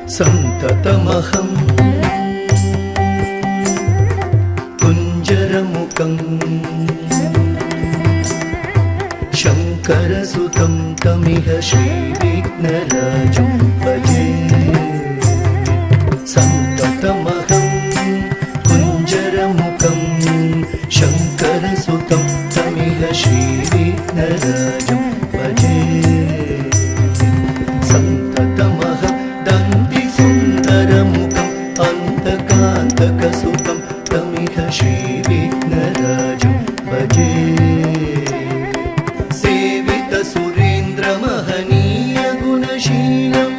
సంతతమహం కుంజరముఖం శంకరసుతం తమిహ శ్రీవిఘ్నరాజం భజే సంతతమహం కుంజరముఖం శంకరసుతం తమిహ శ్రీవిఘ్నరాజం భజే సంతతమహం దంతి సుందరముఖం అంతకాంతకసుతం తమిహ శ్రీవిఘ్నరాజం భజే సేవిత సురేంద్ర మహనీయ గుణశీలం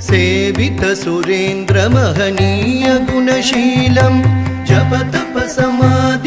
సేవిత సురేంద్ర మహనీయ గుణశీలం జప తప సమాధి